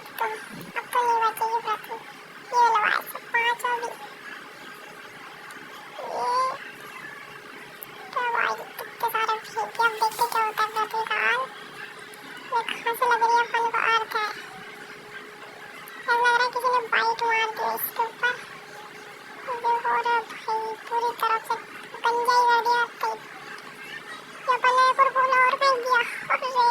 अब तो नहीं बचेगी पृथ्वी। ये लो ऐसे पांचों भी। ये तो भाई कितने सारे फेंके। अब देखते क्या होता है पृथ्वी का हाल। ये कहाँ से लग रही है अपन को? अर्थ है। ऐसा लग रहा है किसी ने बाइट मार दी इसके ऊपर। देखो रे भाई पूरी तरफ से गंजा ही कर दिया। ये अपन ने एक और गोला और फेंक दिया। अरे ये